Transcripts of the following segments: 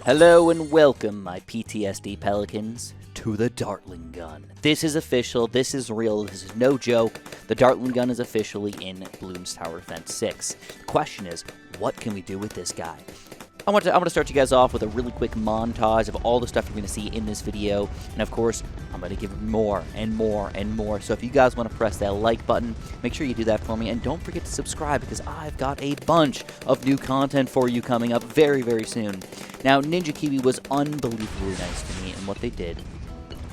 Hello and welcome, my PTSD Pelicans, to the Dartling gun. This is official, this is real, this is no joke. The Dartling gun is officially in Bloons Tower Defense 6. The question is, what can we do with this guy? I want to start you guys off with a really quick montage of all the stuff you're going to see in this video, and of course, I'm going to give more and more and more. So if you guys want to press that like button, make sure you do that for me, and don't forget to subscribe because I've got a bunch of new content for you coming up very, very soon. Now, Ninja Kiwi was unbelievably nice to me, and what they did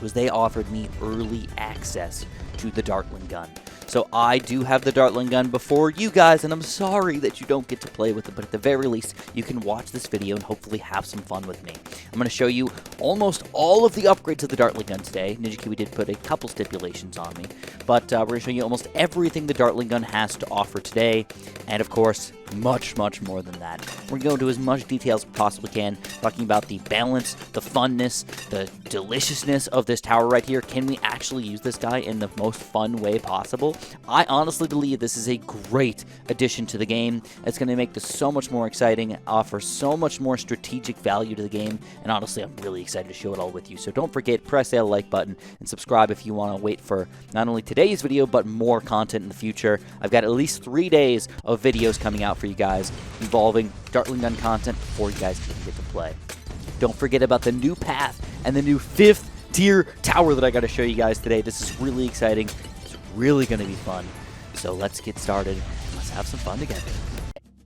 was they offered me early access to the Dartling gun. So I do have the Dartling gun before you guys, and I'm sorry that you don't get to play with it, but at the very least, you can watch this video and hopefully have some fun with me. I'm going to show you almost all of the upgrades of the Dartling gun today. Ninja Kiwi did put a couple stipulations on me, but we're going to show you almost everything the Dartling gun has to offer today, and of course, much, much more than that. We're going to go into as much detail as we possibly can, talking about the balance, the funness, the deliciousness of this tower right here. Can we actually use this guy in the most fun way possible? I honestly believe this is a great addition to the game. It's going to make this so much more exciting, offer so much more strategic value to the game, and honestly, I'm really excited to show it all with you. So don't forget, press that like button and subscribe if you want to wait for not only today's video, but more content in the future. I've got at least 3 days of videos coming out for you guys involving Dartling gun content before you guys even get to play. Don't forget about the new path and the new 5th tier tower that I got to show you guys today. This is really exciting. Really going to be fun. So let's get started. Let's have some fun together.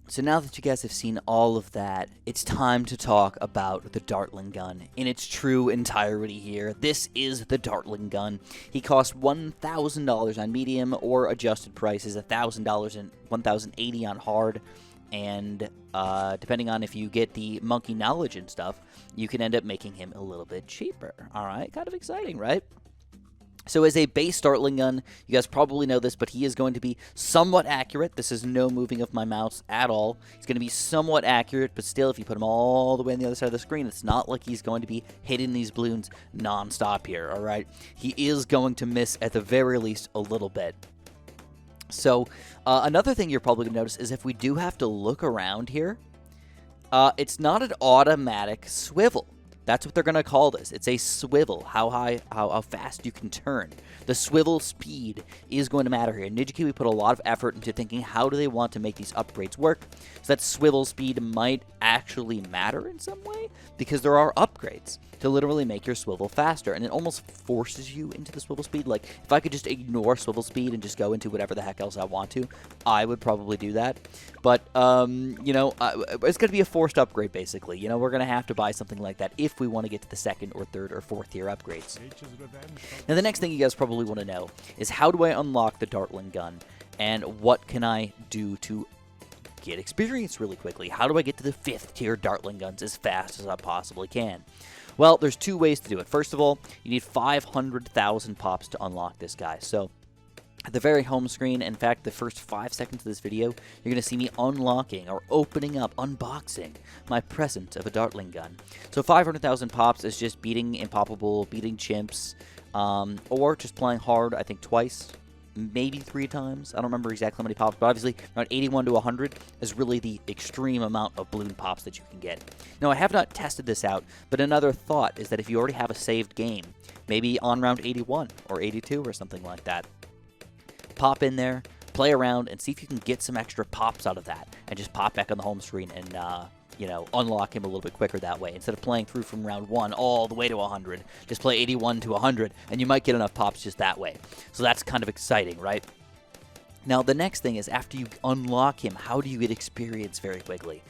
So now that you guys have seen all of that, it's time to talk about the Dartling gun in its true entirety here. This is the Dartling gun. He costs $1,000 on medium, or adjusted price is $1,000 and $1,080 on hard. And depending on if you get the monkey knowledge and stuff, you can end up making him a little bit cheaper. All right, kind of exciting, right? So as a base Dartling gun, you guys probably know this, but he is going to be somewhat accurate. This is no moving of my mouse at all. He's going to be somewhat accurate, but still, if you put him all the way on the other side of the screen, it's not like he's going to be hitting these balloons non-stop here, all right? He is going to miss, at the very least, a little bit. So another thing you're probably going to notice is if we do have to look around here, it's not an automatic swivel. That's what they're going to call this. It's a swivel, how fast you can turn. The swivel speed is going to matter here. Ninja Kiwi put a lot of effort into thinking how do they want to make these upgrades work. So that swivel speed might actually matter in some way because there are upgrades to literally make your swivel faster. And it almost forces you into the swivel speed. Like, if I could just ignore swivel speed and just go into whatever the heck else I want to, I would probably do that. But, you know, it's going to be a forced upgrade, basically. You know, we're going to have to buy something like that if we want to get to the 2nd or 3rd or 4th tier upgrades. Now, the next thing you guys probably want to know is how do I unlock the Dartling gun, and what can I do to get experience really quickly? How do I get to the 5th tier Dartling guns as fast as I possibly can? Well, there's 2 ways to do it. First of all, you need 500,000 pops to unlock this guy. So at the very home screen, in fact, the first 5 seconds of this video, you're going to see me unlocking or opening up, unboxing my present of a Dartling gun. So 500,000 pops is just beating Impoppable, beating Chimps, or just playing hard, I think twice, maybe 3 times. I don't remember exactly how many pops, but obviously around 81 to 100 is really the extreme amount of balloon pops that you can get. Now, I have not tested this out, but another thought is that if you already have a saved game, maybe on round 81 or 82 or something like that, pop in there, play around, and see if you can get some extra pops out of that, and just pop back on the home screen and, you know, unlock him a little bit quicker that way. Instead of playing through from round 1 all the way to 100, just play 81 to 100, and you might get enough pops just that way. So that's kind of exciting, right? Now, the next thing is after you unlock him, how do you get experience very quickly?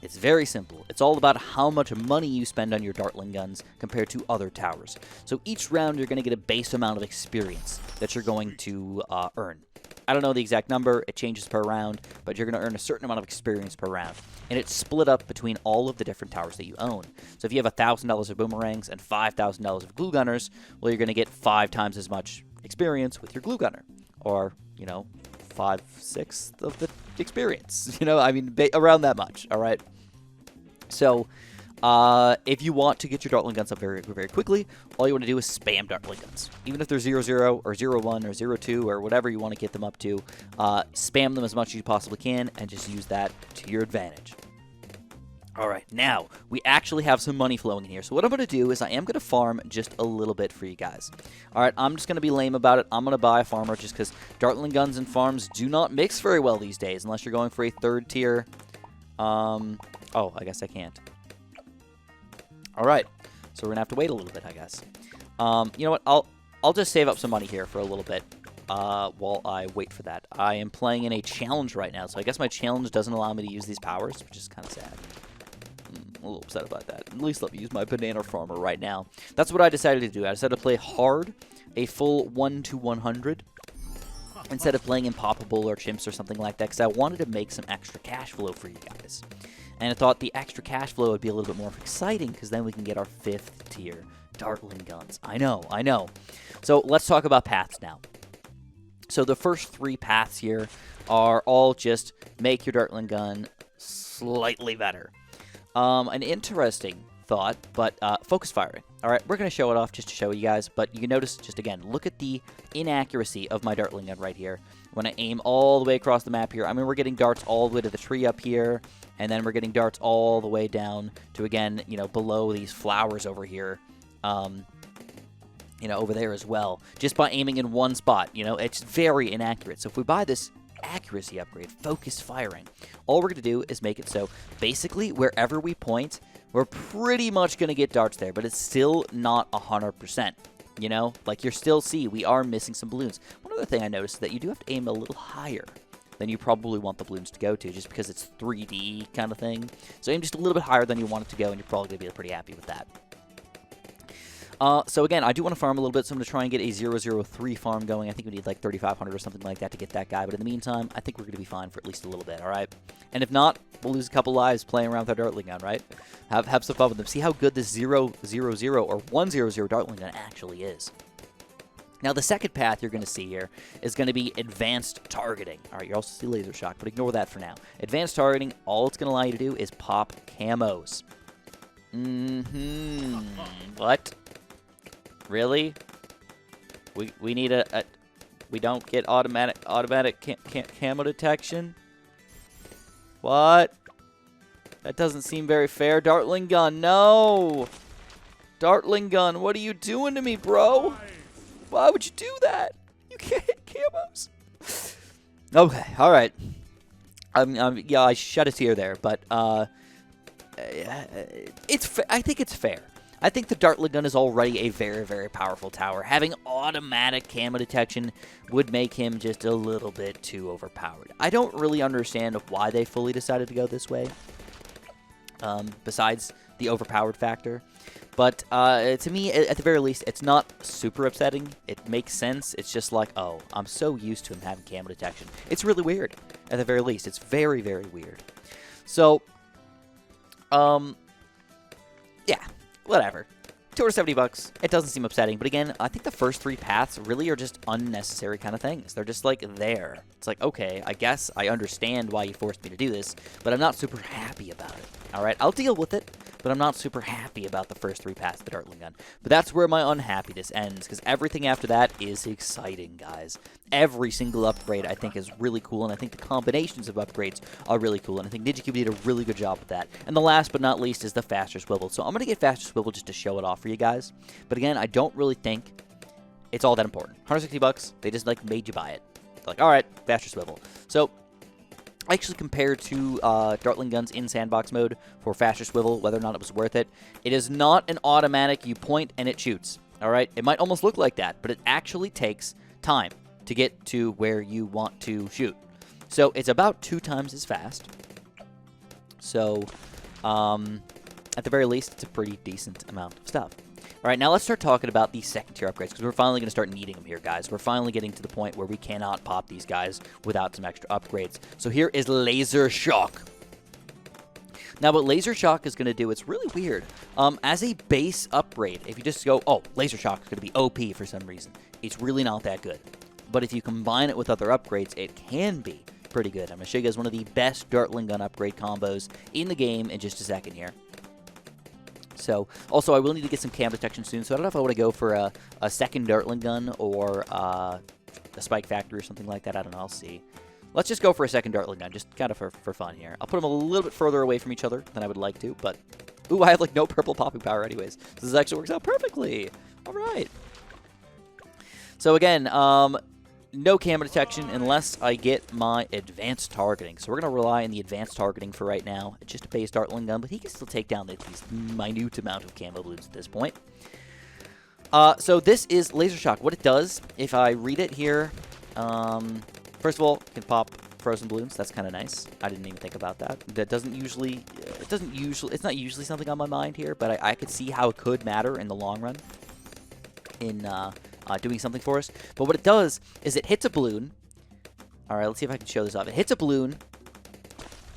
It's very simple. It's all about how much money you spend on your Dartling guns compared to other towers. So each round, you're going to get a base amount of experience that you're going to earn. I don't know the exact number. It changes per round, but you're going to earn a certain amount of experience per round. And it's split up between all of the different towers that you own. So if you have $1,000 of boomerangs and $5,000 of glue gunners, well, you're going to get 5 times as much experience with your glue gunner. Or, you know, 5/6 of the experience. You know, I mean, around that much, all right? So, if you want to get your Dartling guns up very, very quickly, all you want to do is spam Dartling guns. Even if they're 0-0 or 0-1 or 0-2 or whatever you want to get them up to, spam them as much as you possibly can and just use that to your advantage. Alright, now, we actually have some money flowing in here. So what I'm going to do is I am going to farm just a little bit for you guys. Alright, I'm just going to be lame about it. I'm going to buy a farmer just because Dartling guns and farms do not mix very well these days. Unless you're going for a 3rd tier. Oh, I guess I can't. Alright, so we're going to have to wait a little bit, I guess. You know what, I'll just save up some money here for a little bit. While I wait for that. I am playing in a challenge right now, so I guess my challenge doesn't allow me to use these powers, which is kind of sad. I'm a little upset about that. At least let me use my banana farmer right now. That's what I decided to do. I decided to play hard, a full 1 to 100, instead of playing impoppable or chimps or something like that, because I wanted to make some extra cash flow for you guys. And I thought the extra cash flow would be a little bit more exciting, because then we can get our 5th tier Dartling guns. I know. So let's talk about paths now. So the first 3 paths here are all just make your Dartling gun slightly better. An interesting thought, but focus firing. All right, we're going to show it off just to show you guys, but you can notice, just again, look at the inaccuracy of my Dartling gun right here. When I aim all the way across the map here, I mean, we're getting darts all the way to the tree up here, and then we're getting darts all the way down to, again, you know, below these flowers over here. You know, over there as well, just by aiming in one spot. You know, it's very inaccurate. So if we buy this accuracy upgrade, focus firing, all we're going to do is make it so basically wherever we point, we're pretty much going to get darts there, but it's still not 100%. You know, like you still see, we are missing some balloons. One other thing I noticed is that you do have to aim a little higher than you probably want the balloons to go to, just because it's 3D kind of thing. So aim just a little bit higher than you want it to go, and you're probably going to be pretty happy with that. So again, I do want to farm a little bit, so I'm going to try and get a 003 farm going. I think we need like 3,500 or something like that to get that guy, but in the meantime, I think we're going to be fine for at least a little bit, alright? And if not, we'll lose a couple lives playing around with our Dartling gun, right? Have some fun with them. See how good this 000 or 100 Dartling gun actually is. Now, the second path you're going to see here is going to be advanced targeting. Alright, you also see laser shock, but ignore that for now. Advanced targeting, all it's going to allow you to do is pop camos. What? Really? We need we don't get automatic camo detection? What? That doesn't seem very fair. Dartling gun, no! Dartling gun, what are you doing to me, bro? Why would you do that? You can't hit camos. Okay, alright. Yeah, I shed a tear there, but I think it's fair. I think the Dartling gun is already a very, very powerful tower. Having automatic camo detection would make him just a little bit too overpowered. I don't really understand why they fully decided to go this way, besides the overpowered factor. But to me, at the very least, it's not super upsetting. It makes sense. It's just like, oh, I'm so used to him having camo detection. It's really weird, at the very least. It's very, very weird. So, yeah. Whatever. $270. It doesn't seem upsetting, but again, I think the first 3 paths really are just unnecessary kind of things. They're just like there. It's like, okay, I guess I understand why you forced me to do this, but I'm not super happy about it. Alright, I'll deal with it, but I'm not super happy about the first 3 paths of the Dartling gun. But that's where my unhappiness ends, because everything after that is exciting, guys. Every single upgrade I think is really cool, and I think the combinations of upgrades are really cool, and I think NinjaCube did a really good job with that. And the last but not least is the faster swivel. So I'm going to get faster swivel just to show it off for you guys. But again, I don't really think it's all that important. $160, they just like made you buy it. They're like, alright, faster swivel. So I actually compared 2 Dartling guns in sandbox mode for faster swivel, whether or not it was worth it. It is not an automatic, you point and it shoots. Alright, it might almost look like that, but it actually takes time to get to where you want to shoot. So it's about 2 times as fast. So at the very least, it's a pretty decent amount of stuff. Alright, now let's start talking about these second tier upgrades, because we're finally going to start needing them here, guys. We're finally getting to the point where we cannot pop these guys without some extra upgrades. So here is Laser Shock. Now, what Laser Shock is going to do, it's really weird. As a base upgrade, if you just go, oh, Laser Shock is going to be OP for some reason, it's really not that good. But if you combine it with other upgrades, it can be pretty good. I'm going to show you guys one of the best Dartling gun upgrade combos in the game in just a second here. So, also, I will need to get some cam detection soon, so I don't know if I want to go for a second Dartling gun or a Spike Factory or something like that. I don't know. I'll see. Let's just go for a second Dartling gun, just kind of for fun here. I'll put them a little bit further away from each other than I would like to, but... Ooh, I have, like, no purple popping power anyways. So this actually works out perfectly. All right. So, again, no camera detection unless I get my advanced targeting. So we're going to rely on the advanced targeting for right now. It's just a base Dartling gun, but he can still take down these minute amount of camo balloons at this point. So this is Laser Shock. What it does, if I read it here, first of all, it can pop frozen balloons. That's kind of nice. I didn't even think about that. That doesn't usually, it's not usually something on my mind here, but I could see how it could matter in the long run in doing something for us. But what it does is it hits a balloon. All right, let's see if I can show this off. It hits a balloon,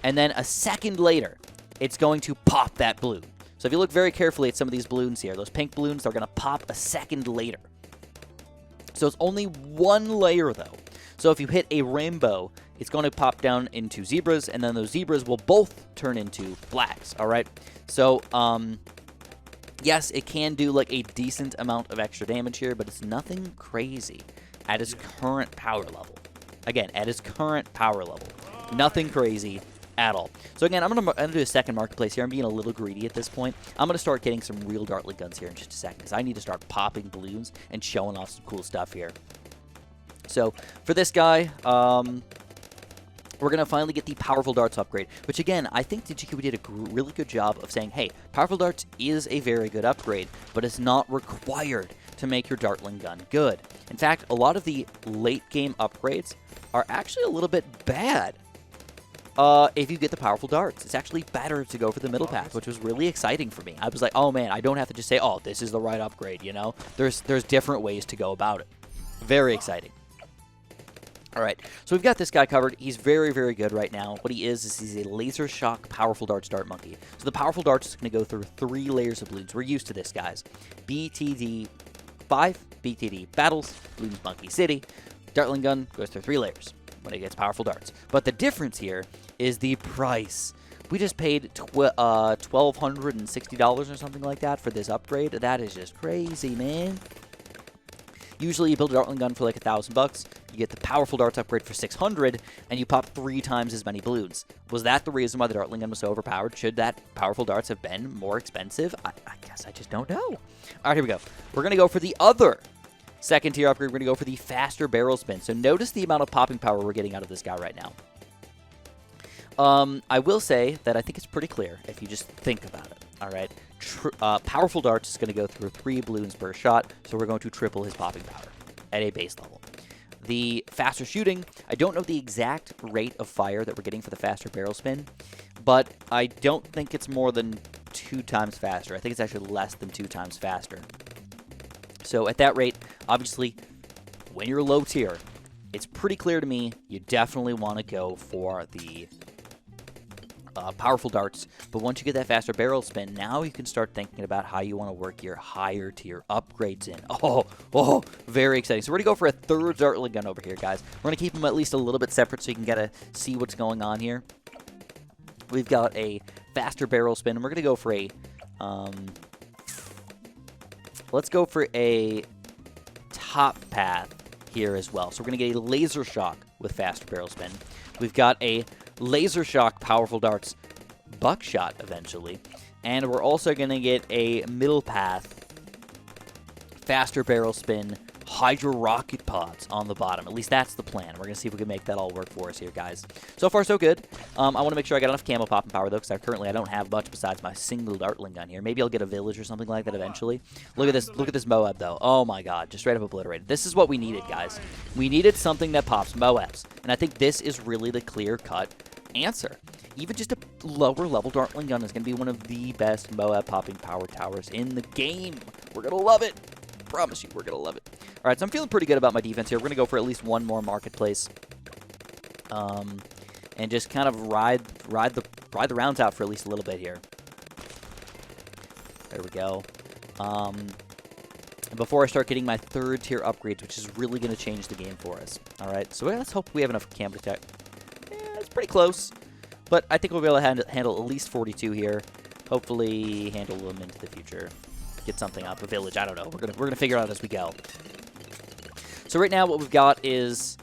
and then a second later, it's going to pop that balloon. So if you look very carefully at some of these balloons here, those pink balloons, they're going to pop a second later. So it's only one layer, though. So if you hit a rainbow, it's going to pop down into zebras, and then those zebras will both turn into blacks, all right? So, yes, it can do, like, a decent amount of extra damage here, but it's nothing crazy at its current power level. Again, at its current power level. Nothing crazy at all. So again, I'm gonna do a second marketplace here. I'm being a little greedy at this point. I'm gonna start getting some real Dartling guns here in just a second, because I need to start popping balloons and showing off some cool stuff here. So for this guy, we're gonna finally get the Powerful Darts upgrade, which again, I think DGQ did a really good job of saying, hey, Powerful Darts is a very good upgrade, but it's not required to make your Dartling gun good. In fact, a lot of the late game upgrades are actually a little bit bad. If you get the Powerful Darts, it's actually better to go for the middle path, which was really exciting for me. I was like, oh man, I don't have to just say, oh, this is the right upgrade, you know? There's different ways to go about it. Very exciting. All right, so we've got this guy covered. He's very, very good right now. What he is he's a Laser Shock Powerful Darts Dart Monkey. So the Powerful Darts is going to go through 3 layers of balloons. We're used to this, guys. BTD5, BTD Battles, Balloons Monkey City. Dartling gun goes through 3 layers when it gets Powerful Darts. But the difference here is the price. We just paid $1,260 or something like that for this upgrade. That is just crazy, man. Usually you build a Dartling gun for like $1,000. You get the Powerful Darts upgrade for $600, and you pop 3 times as many balloons. Was that the reason why the Dartling gun was so overpowered? Should that Powerful Darts have been more expensive? I guess I just don't know. All right, here we go. We're going to go for the other second tier upgrade. We're going to go for the faster barrel spin. So notice the amount of popping power we're getting out of this guy right now. I will say that I think it's pretty clear if you just think about it. All right. Powerful Darts is going to go through 3 balloons per shot, so we're going to triple his popping power at a base level. The faster shooting, I don't know the exact rate of fire that we're getting for the faster barrel spin, but I don't think it's more than 2 times faster. I think it's actually less than 2 times faster. So at that rate, obviously, when you're low tier, it's pretty clear to me you definitely want to go for the Powerful Darts, but once you get that faster barrel spin, now you can start thinking about how you want to work your higher tier upgrades in. Oh, very exciting. So we're going to go for a third Dartling gun over here, guys. We're going to keep them at least a little bit separate so you can get to see what's going on here. We've got a faster barrel spin, and we're going to go for a, let's go for a top path here as well. So we're going to get a Laser Shock with faster barrel spin. We've got a Laser Shock Powerful Darts Buckshot eventually. And we're also going to get a middle path faster barrel spin Hydro Rocket Pods on the bottom. At least that's the plan. We're going to see if we can make that all work for us here, guys. So far, so good. I want to make sure I got enough camo popping power, though, because currently I don't have much besides my single Dartling gun here. Maybe I'll get a village or something like that eventually. Look at this Moab, though. Oh, my God. Just straight up obliterated. This is what we needed, guys. We needed something that pops Moabs. And I think this is really the clear-cut answer. Even just a lower-level Dartling gun is going to be one of the best Moab popping power towers in the game. We're going to love it. Promise you, we're going to love it. All right, so I'm feeling pretty good about my defense here. We're going to go for at least one more marketplace. And just kind of ride the rounds out for at least a little bit here. There we go. And before I start getting my third tier upgrades, which is really going to change the game for us. All right, so let's hope we have enough camo detect. Yeah, it's pretty close. But I think we'll be able to handle at least 42 here. Hopefully handle them into the future. Get something up, a village, I don't know. We're gonna figure it out as we go. So right now what we've got is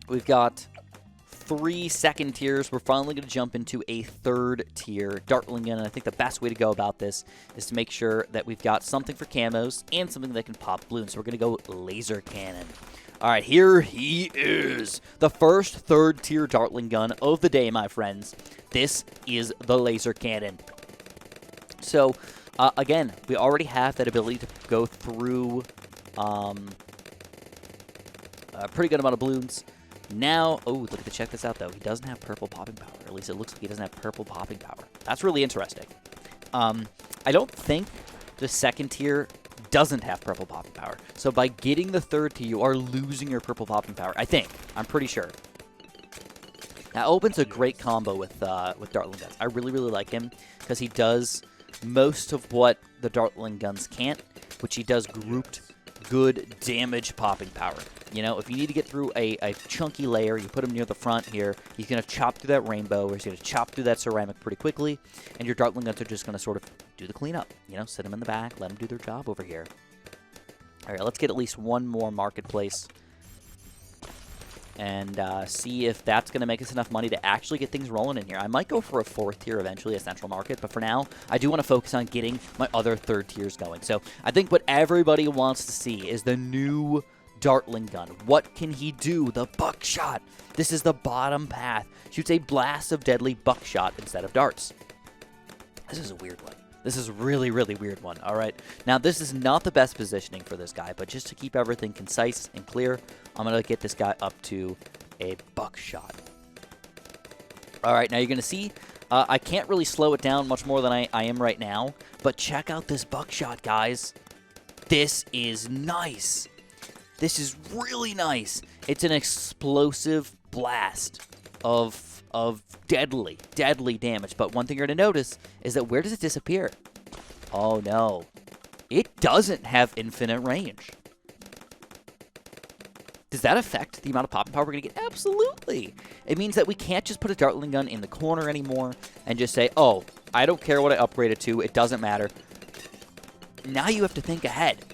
We've got 3 second tiers. We're finally going to jump into a 3rd tier Dartling gun, and I think the best way to go about this is to make sure that we've got something for camos and something that can pop balloons. So we're going to go laser cannon. All right, here he is. The first 3rd tier Dartling gun of the day, my friends. This is the laser cannon. So, again, we already have that ability to go through a pretty good amount of balloons. Now, oh, look at the, check this out, though. He doesn't have purple popping power. Or at least it looks like he doesn't have purple popping power. That's really interesting. I don't think the 2nd tier doesn't have purple popping power. So by getting the 3rd tier, you are losing your purple popping power. I think. I'm pretty sure. That opens a great combo with Dartling guns. I really, really like him because he does most of what the Dartling guns can't, which he does grouped good damage popping power. You know, if you need to get through a chunky layer, you put him near the front here, he's going to chop through that rainbow, or he's going to chop through that ceramic pretty quickly, and your Dartling guns are just going to sort of do the cleanup. You know, sit them in the back, let them do their job over here. All right, let's get at least one more marketplace and see if that's going to make us enough money to actually get things rolling in here. I might go for a 4th tier eventually, a central market, but for now, I do want to focus on getting my other 3rd tiers going. So I think what everybody wants to see is the new Dartling gun. What can he do? The buckshot. This is the bottom path. Shoots a blast of deadly buckshot instead of darts. This is a weird one. This is a really, really weird one. All right. Now, this is not the best positioning for this guy, but just to keep everything concise and clear, I'm going to get this guy up to a buckshot. All right. Now, you're going to see I can't really slow it down much more than I am right now, but check out this buckshot, guys. This is nice. This is really nice. It's an explosive blast of deadly damage. But one thing you're going to notice is that where does it disappear? Oh, no. It doesn't have infinite range. Does that affect the amount of popping power we're going to get? Absolutely. It means that we can't just put a Dartling gun in the corner anymore and just say, oh, I don't care what I upgrade it to. It doesn't matter. Now you have to think ahead.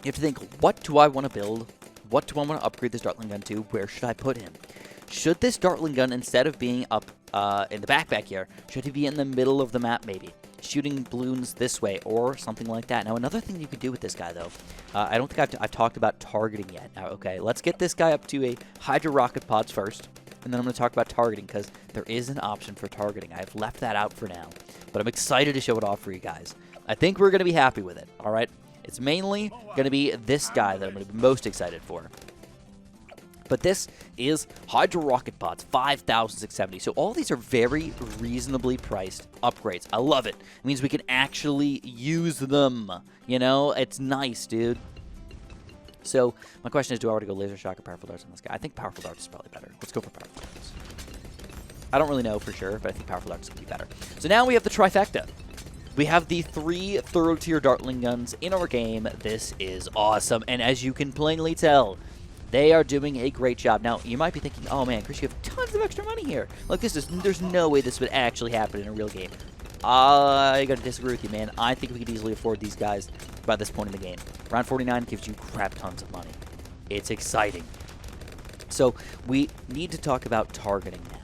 You have to think, what do I want to build? What do I want to upgrade this Dartling gun to? Where should I put him? Should this Dartling gun, instead of being up in the backpack here, should he be in the middle of the map maybe? Shooting balloons this way or something like that. Now, another thing you could do with this guy, though, I don't think I've talked about targeting yet. Now, okay, let's get this guy up to a Hydro Rocket Pods first, and then I'm going to talk about targeting because there is an option for targeting. I've left that out for now, but I'm excited to show it off for you guys. I think we're going to be happy with it, all right? It's mainly going to be this guy that I'm going to be most excited for. But this is Hydro Rocket Pods, 5,670. So all these are very reasonably priced upgrades. I love it. It means we can actually use them. You know, it's nice, dude. So my question is, do I already go Laser Shock or Powerful Darts on this guy? I think Powerful Darts is probably better. Let's go for Powerful Darts. I don't really know for sure, but I think Powerful Darts is going to be better. So now we have the trifecta. We have the 3 third-tier Dartling guns in our game. This is awesome, and as you can plainly tell, they are doing a great job. Now, you might be thinking, oh man, Chris, you have tons of extra money here. Like, there's no way this would actually happen in a real game. I gotta disagree with you, man. I think we could easily afford these guys by this point in the game. Round 49 gives you crap tons of money. It's exciting. So, we need to talk about targeting now.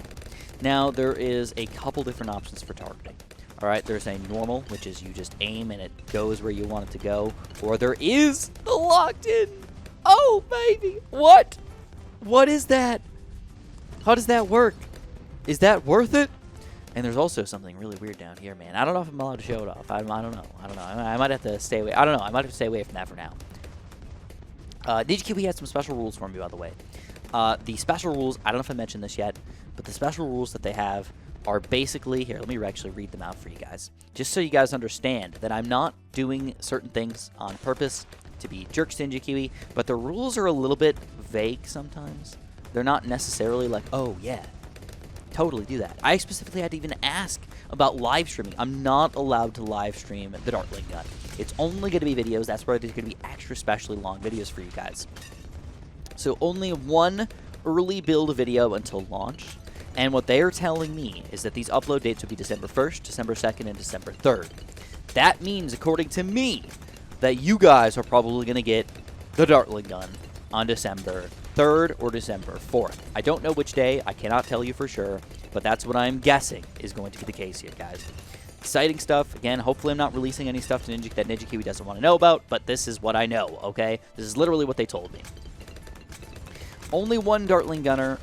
Now, there is a couple different options for targeting. All right, there's a normal, which is you just aim and it goes where you want it to go. Or there is the locked in. Oh, baby. What? What is that? How does that work? Is that worth it? And there's also something really weird down here, man. I don't know if I'm allowed to show it off. I don't know. I might have to stay away. I don't know. I might have to stay away from that for now. DigiKiwi has some special rules for me, by the way. The special rules, I don't know if I mentioned this yet, but the special rules that they have are basically, here, let me actually read them out for you guys. Just so you guys understand that I'm not doing certain things on purpose to be jerks to DigiKiwi, but the rules are a little bit vague sometimes. They're not necessarily like, oh, yeah, totally do that. I specifically had to even ask about live streaming. I'm not allowed to live stream the Dartling gun. It's only going to be videos. That's why there's going to be extra specially long videos for you guys. So only one early build video until launch. And what they are telling me is that these upload dates will be December 1st, December 2nd, and December 3rd. That means, according to me, that you guys are probably going to get the Dartling gun on December 3rd or December 4th. I don't know which day. I cannot tell you for sure, but that's what I'm guessing is going to be the case here, guys. Exciting stuff. Again, hopefully I'm not releasing any stuff to Ninja that Ninja Kiwi doesn't want to know about, but this is what I know, okay? This is literally what they told me. Only one Dartling Gunner,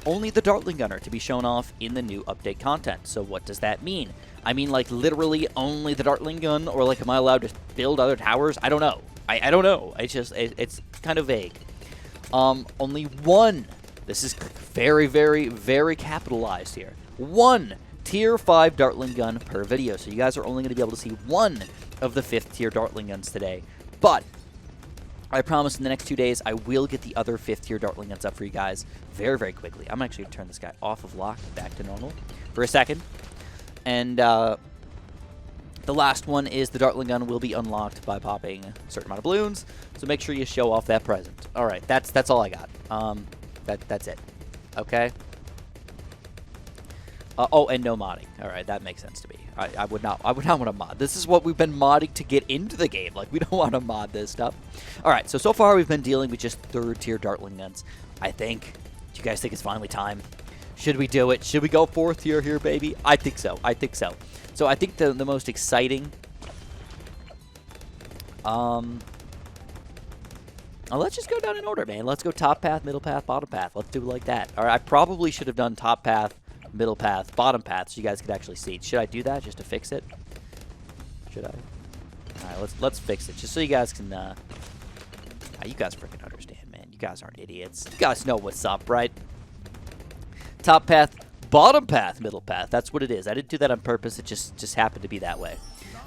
only the Dartling Gunner to be shown off in the new update content. So what does that mean? I mean, like, literally only the Dartling Gun, or, like, am I allowed to build other towers? I don't know. I don't know. It's kind of vague. Only one. This is very, very, very capitalized here. One Tier 5 Dartling Gun per video. So you guys are only going to be able to see one of the 5th tier Dartling Guns today. But I promise in the next 2 days, I will get the other 5th tier Dartling Guns up for you guys very, very quickly. I'm actually going to turn this guy off of lock, back to normal for a second. And the last one is the Dartling Gun will be unlocked by popping a certain amount of balloons. So make sure you show off that present. All right, that's all I got. That's it. Okay. Oh, and no modding. All right, that makes sense to me. I would not want to mod. This is what we've been modding to get into the game. Like, we don't want to mod this stuff. All right, so far we've been dealing with just 3rd tier Dartling Guns. I think. Do you guys think it's finally time? Should we do it? Should we go 4th tier here, baby? I think so. I think so. So I think the most exciting. Let's just go down in order, man. Let's go top path, middle path, bottom path. Let's do it like that. All right, I probably should have done top path, middle path, bottom path, so you guys could actually see. Should I do that just to fix it? Should I? All right, let's fix it just so you guys can. You guys freaking understand, man. You guys aren't idiots. You guys know what's up, right? Top path, bottom path, middle path. That's what it is. I didn't do that on purpose. It just happened to be that way.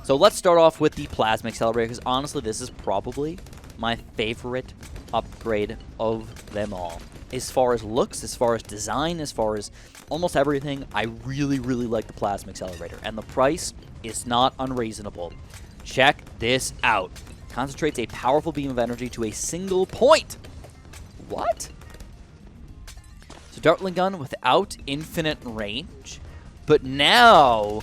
So let's start off with the Plasma Accelerator, because honestly, this is probably my favorite upgrade of them all. As far as looks, as far as design, as far as almost everything, I really, really like the Plasma Accelerator. And the price is not unreasonable. Check this out. Concentrates a powerful beam of energy to a single point. What? So Dartling Gun without infinite range? But now,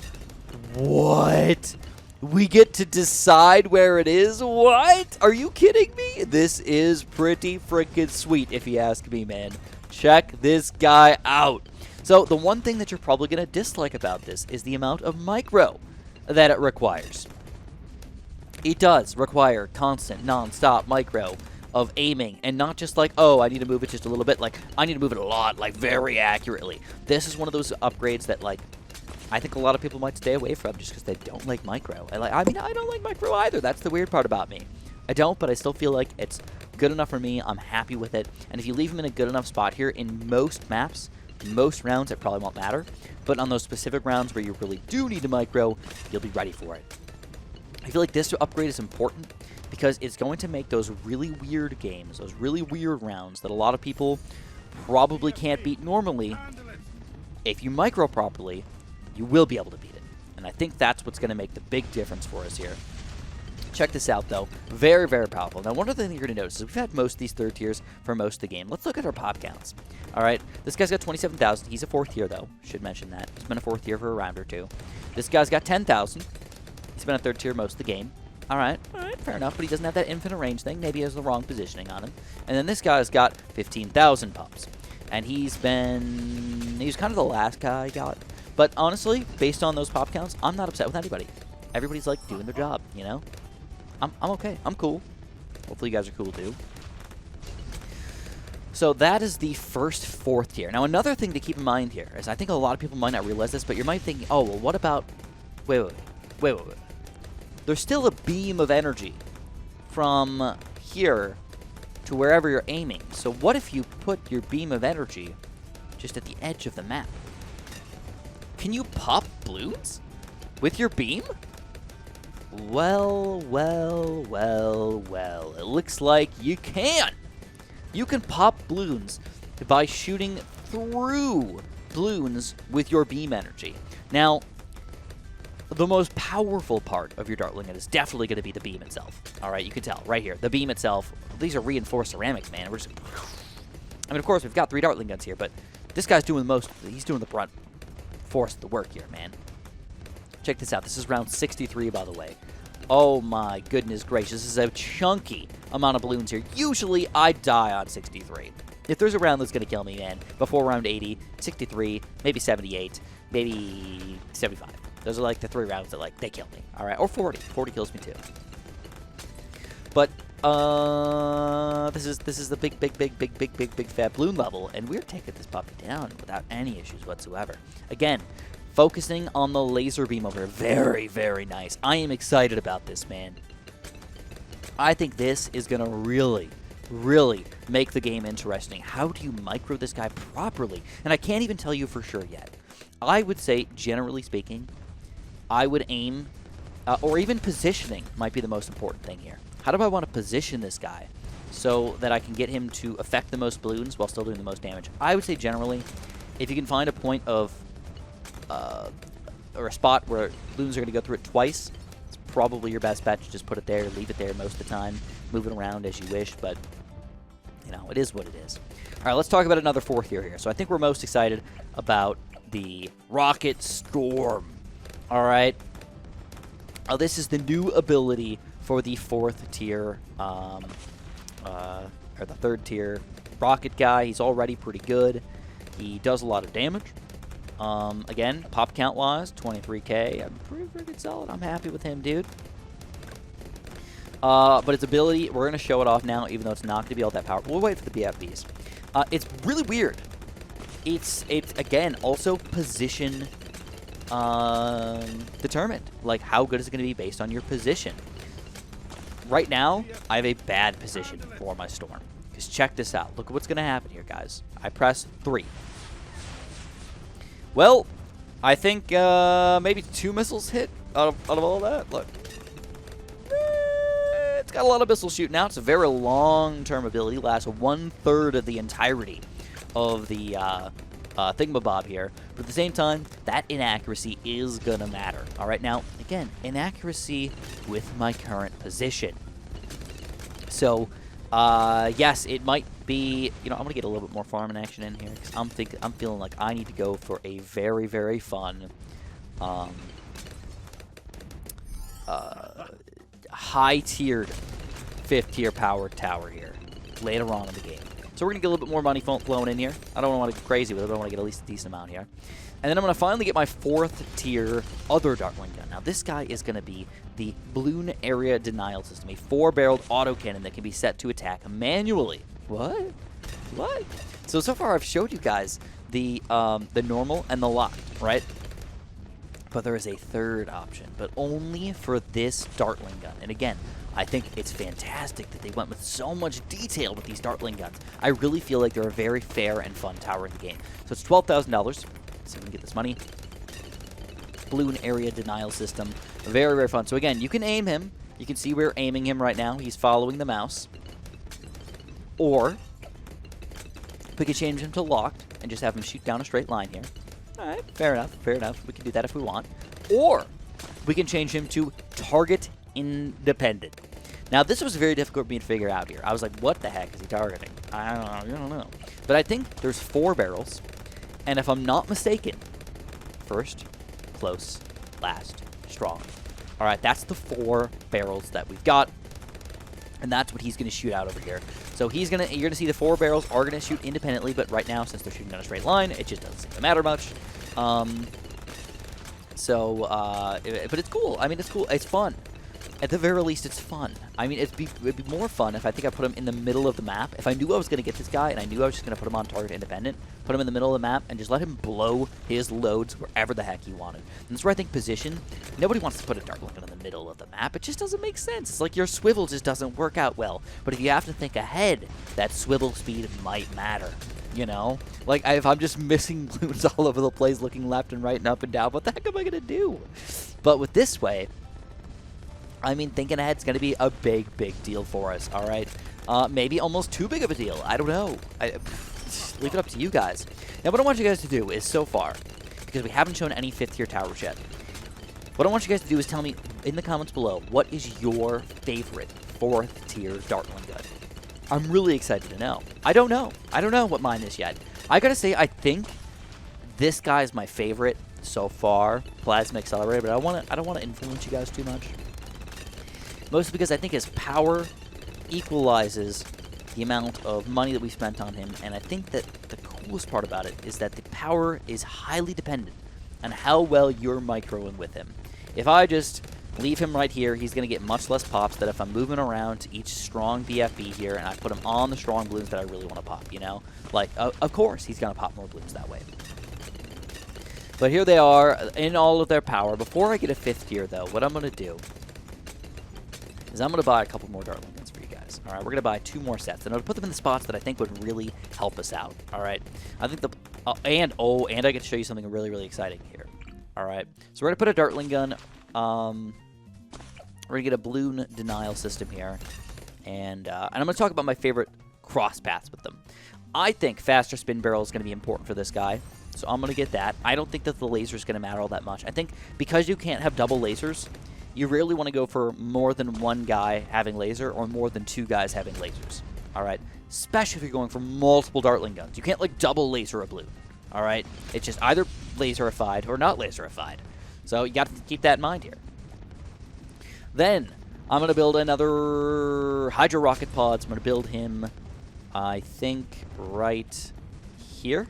what? We get to decide where it is? What? Are you kidding me? This is pretty freaking sweet, if you ask me, man. Check this guy out. So the one thing that you're probably going to dislike about this is the amount of micro that it requires. It does require constant, non-stop micro of aiming, and not just like, oh, I need to move it just a little bit. Like, I need to move it a lot, like, very accurately. This is one of those upgrades that, like, I think a lot of people might stay away from just because they don't like micro. I mean, I don't like micro either. That's the weird part about me. I don't, but I still feel like it's good enough for me. I'm happy with it. And if you leave them in a good enough spot here, in most maps, in most rounds, it probably won't matter. But on those specific rounds where you really do need a micro, you'll be ready for it. I feel like this upgrade is important because it's going to make those really weird games, those really weird rounds that a lot of people probably can't beat normally. If you micro properly, you will be able to beat it. And I think that's what's going to make the big difference for us here. Check this out, though. Very, very powerful. Now, one other thing you're going to notice is we've had most of these 3rd tiers for most of the game. Let's look at our pop counts. All right, this guy's got 27,000. He's a 4th tier, though. Should mention that. He's been a 4th tier for a round or two. This guy's got 10,000. He's been a 3rd tier most of the game. All right, fair enough, but he doesn't have that infinite range thing. Maybe he has the wrong positioning on him. And then this guy's got 15,000 pups. And he was kind of the last guy I got. But honestly, based on those pop counts, I'm not upset with anybody. Everybody's, like, doing their job, you know? I'm okay. I'm cool. Hopefully you guys are cool, too. So that is the first 4th tier. Now, another thing to keep in mind here is I think a lot of people might not realize this, but you might think, oh, well, what about... Wait. There's still a beam of energy from here to wherever you're aiming. So what if you put your beam of energy just at the edge of the map? Can you pop balloons with your beam? Well. It looks like you can. You can pop balloons by shooting through balloons with your beam energy. Now, the most powerful part of your Dartling Gun is definitely going to be the beam itself. All right, you can tell right here. The beam itself, these are reinforced ceramics, man. We're just, I mean, of course, we've got 3 Dartling Guns here, but this guy's doing the most. He's doing the brunt force of the work here, man. Check this out. This is round 63, by the way. Oh, my goodness gracious. This is a chunky amount of balloons here. Usually, I die on 63. If there's a round that's going to kill me, man, before round 80, 63, maybe 78, maybe 75. Those are like the 3 rounds that, like, they kill me, all right? Or 40. 40 kills me too. But this is the big fat balloon level, and we're taking this puppy down without any issues whatsoever. Again, focusing on the laser beam over here. Very, very nice. I am excited about this, man. I think this is going to really make the game interesting. How do you micro this guy properly? And I can't even tell you for sure yet. I would say, generally speaking, I would aim, or even positioning might be the most important thing here. How do I want to position this guy so that I can get him to affect the most balloons while still doing the most damage? I would say generally, if you can find a point of, or a spot where balloons are going to go through it twice, it's probably your best bet to just put it there, leave it there most of the time, move it around as you wish, but, you know, it is what it is. All right, let's talk about another 4th tier here. So I think we're most excited about the Rocket Storm. All right. This is the new ability for the 4th tier, or the 3rd tier rocket guy. He's already pretty good. He does a lot of damage. Again, pop count wise, 23k. I'm pretty freaking solid. I'm happy with him, dude. But its ability, we're going to show it off now, even though it's not going to be all that powerful. We'll wait for the BFBs. It's really weird. It's again, also position determined. Like, how good is it going to be based on your position? Right now, I have a bad position for my Storm. Because check this out. Look at what's going to happen here, guys. I press 3. Well, I think maybe 2 missiles hit out of all that. Look. It's got a lot of missiles shooting out. It's a very long-term ability. Lasts 1/3 of the entirety of the thingamabob here. But at the same time, that inaccuracy is going to matter. All right, now, again, inaccuracy with my current position. So, yes, it might be, you know, I'm going to get a little bit more farming action in here, because I'm feeling like I need to go for a very, very fun, high-tiered 5th tier power tower here later on in the game. So we're going to get a little bit more money flowing in here. I don't want to go crazy with it, but I want to get at least a decent amount here. And then I'm going to finally get my 4th tier other Dartling gun. Now, this guy is going to be the Balloon Area Denial System, a 4-barreled autocannon that can be set to attack manually. What? What? So far I've showed you guys the normal and the locked, right? But there is a 3rd option, but only for this Dartling gun. And again, I think it's fantastic that they went with so much detail with these Dartling guns. I really feel like they're a very fair and fun tower in the game. So it's $12,000. See if we can get this money. Balloon Area Denial System. Very, very fun. So again, you can aim him. You can see we're aiming him right now. He's following the mouse. Or we could change him to locked and just have him shoot down a straight line here. All right, fair enough, fair enough. We can do that if we want. Or we can change him to target independent. Now, this was very difficult for me to figure out here. I was like, what the heck is he targeting? I don't know. But I think there's 4 barrels, and if I'm not mistaken, first, close, last, strong. All right, that's the 4 barrels that we've got, and that's what he's going to shoot out over here. So you're going to see the 4 barrels are going to shoot independently, but right now, since they're shooting down a straight line, it just doesn't seem to matter much. But it's cool. I mean, it's cool. It's fun. At the very least, it's fun. I mean, it'd be more fun if I think I put him in the middle of the map. If I knew I was going to get this guy, and I knew I was just going to put him on target independent, put him in the middle of the map, and just let him blow his loads wherever the heck he wanted. And that's where I think position, nobody wants to put a Dartling in the middle of the map. It just doesn't make sense. It's like your swivel just doesn't work out well. But if you have to think ahead, that swivel speed might matter. You know? Like, if I'm just missing balloons all over the place, looking left and right and up and down, what the heck am I going to do? But with this way, I mean, thinking ahead is going to be a big, big deal for us, all right? Maybe almost too big of a deal. I don't know. Leave it up to you guys. Now, what I want you guys to do is, so far, because we haven't shown any 5th tier towers yet, what I want you guys to do is tell me in the comments below, what is your favorite 4th tier Dartling gun? I'm really excited to know. I don't know. I don't know what mine is yet. I got to say, I think this guy is my favorite so far, Plasma Accelerator, but I don't want to influence you guys too much. Mostly because I think his power equalizes the amount of money that we spent on him, and I think that the coolest part about it is that the power is highly dependent on how well you're microing with him. If I just leave him right here, he's going to get much less pops than if I'm moving around to each strong BFB here and I put him on the strong balloons that I really want to pop, you know? Like, of course he's going to pop more balloons that way. But here they are in all of their power. Before I get a 5th tier, though, what I'm going to do is I'm going to buy a couple more Dartling guns for you guys. All right, we're going to buy 2 more sets, and I'm going to put them in the spots that I think would really help us out. All right, I think and I get to show you something really, really exciting here. All right, so we're going to put a Dartling gun. We're going to get a balloon denial system here, and I'm going to talk about my favorite cross paths with them. I think faster spin barrel is going to be important for this guy, so I'm going to get that. I don't think that the laser is going to matter all that much. I think because you can't have double lasers, you really want to go for more than one guy having laser or more than 2 guys having lasers. All right, especially if you're going for multiple Dartling guns. You can't like double laser a balloon. All right, it's just either laserified or not laserified. So you got to keep that in mind here. Then I'm going to build another Hydro Rocket Pods. I'm going to build him, I think, right here.